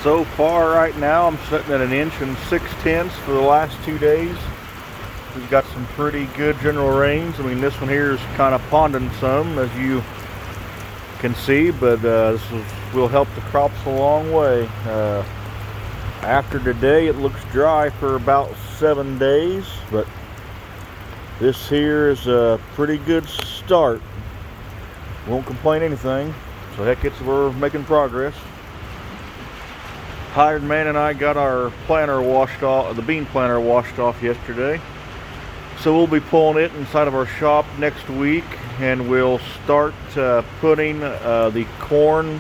So far right now I'm sitting at 1.6 for the last 2 days. We've got some pretty good general rains. I mean, this one here is kind of ponding some, as you can see, but will help the crops a long way. After today, it looks dry for about 7 days, but this here is a pretty good start. Won't complain anything, so heck, we're making progress. Hired man and I got our planter washed off, the bean planter washed off yesterday. So we'll be pulling it inside of our shop next week, and we'll start putting the corn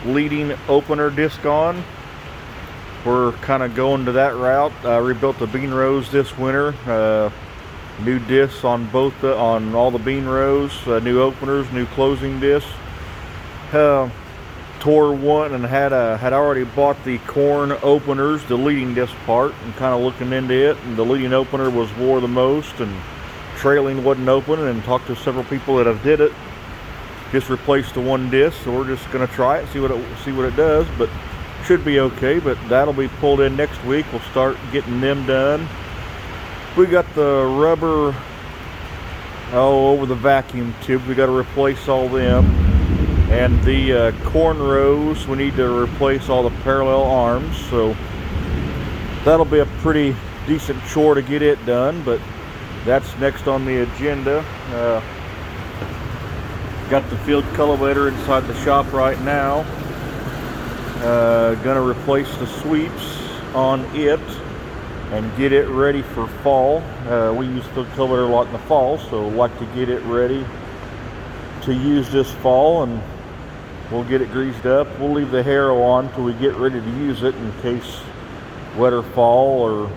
leading opener disc on. We're kind of going to that route. Rebuilt the bean rows this winter. New discs on on all the bean rows, new openers, new closing discs. Tore one and had already bought the corn openers, the leading disc part, and kind of looking into it, and the leading opener wore the most, and trailing wasn't open, and talked to several people that have did it. Just replaced the one disc, so we're just gonna try it, see what it does, but should be okay. But that'll be pulled in next week. We'll start getting them done. We got the rubber over the vacuum tube. We got to replace all them. And the corn rows, we need to replace all the parallel arms, so that'll be a pretty decent chore to get it done, but that's next on the agenda. Got the field cultivator inside the shop right now. Gonna replace the sweeps on it and get it ready for fall. We use field cultivator a lot in the fall, so like to get it ready to use this fall, and we'll get it greased up. We'll leave the harrow on till we get ready to use it in case wetter fall or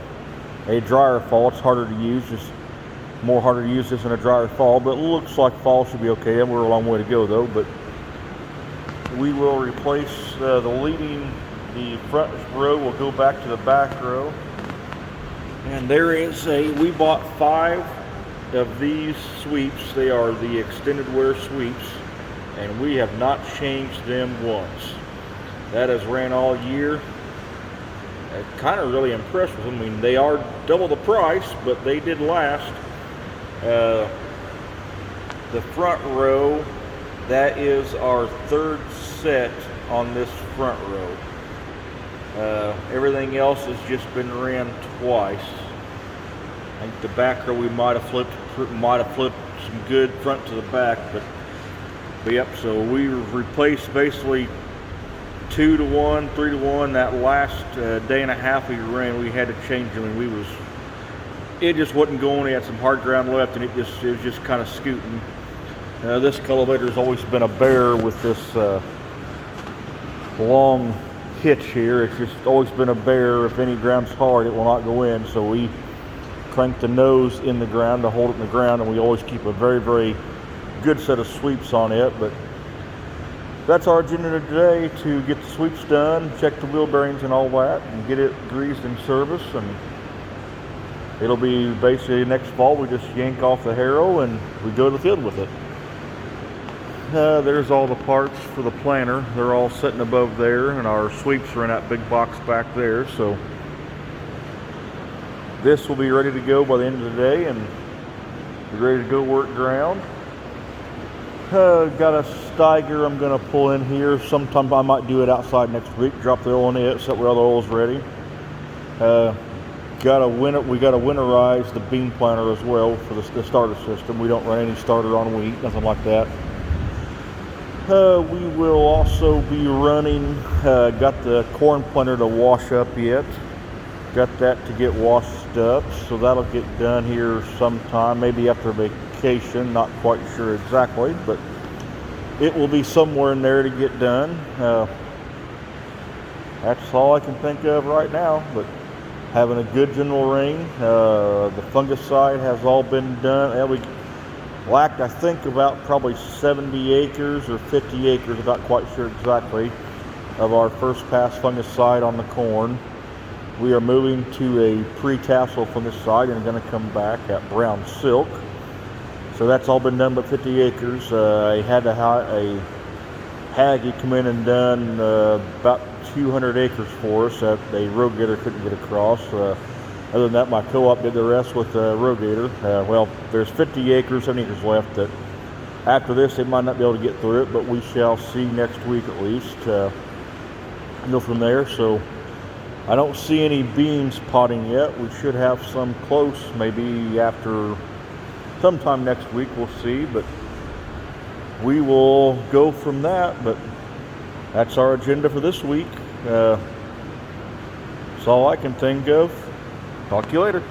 a drier fall. It's harder to use, just more harder to use this in a drier fall, but it looks like fall should be okay. We're a long way to go though, but we will replace the front row will go back to the back row. And we bought 5 of these sweeps. They are the extended wear sweeps, and we have not changed them once. That has ran all year. I'm kind of really impressed with them. I mean, they are double the price, but they did last. The front row, that is our 3rd set on this front row. Everything else has just been ran twice. I think the back row we might have flipped some good front to the back, but yep. So we replaced basically 2 to 1, 3 to 1. That last day and a half we ran, we had to change them, and it just wasn't going. We had some hard ground left, and it was just kind of scooting. This cultivator has always been a bear with this long hitch here. It's just always been a bear. If any ground's hard, it will not go in. So we crank the nose in the ground to hold it in the ground, and we always keep a very, very good set of sweeps on it. But that's our agenda today, to get the sweeps done, check the wheel bearings and all that, and get it greased and serviced. And it'll be basically next fall we just yank off the harrow and we go to the field with it. There's all the parts for the planter. They're all sitting above there, and our sweeps are in that big box back there. So this will be ready to go by the end of the day, and be ready to go work ground. Got a Steiger I'm going to pull in here. Sometime I might do it outside next week. Drop the oil in it, set where all the oil's ready. We got to winterize the bean planter as well for the starter system. We don't run any starter on wheat, nothing like that. We will also be running, got the corn planter to wash up yet. Got that to get washed up, so that'll get done here sometime, maybe after vacation, not quite sure exactly, but it will be somewhere in there to get done. That's all I can think of right now, but having a good general rain. The fungicide has all been done. We lacked, I think, about probably 70 acres or 50 acres, I'm not quite sure exactly, of our first pass fungicide on the corn. We are moving to a pre-tassel fungicide and going to come back at brown silk. So that's all been done but 50 acres. I had a Haggy come in and done about few hundred acres for us that the RoGator couldn't get across. Other than that, my co-op did the rest with RoGator. Well, there's 50 acres, 7 acres left that after this they might not be able to get through it, but we shall see next week at least. Go from there. So I don't see any beans potting yet. We should have some close, maybe after sometime next week, we'll see, but we will go from that. But that's our agenda for this week. That's all I can think of. Talk to you later.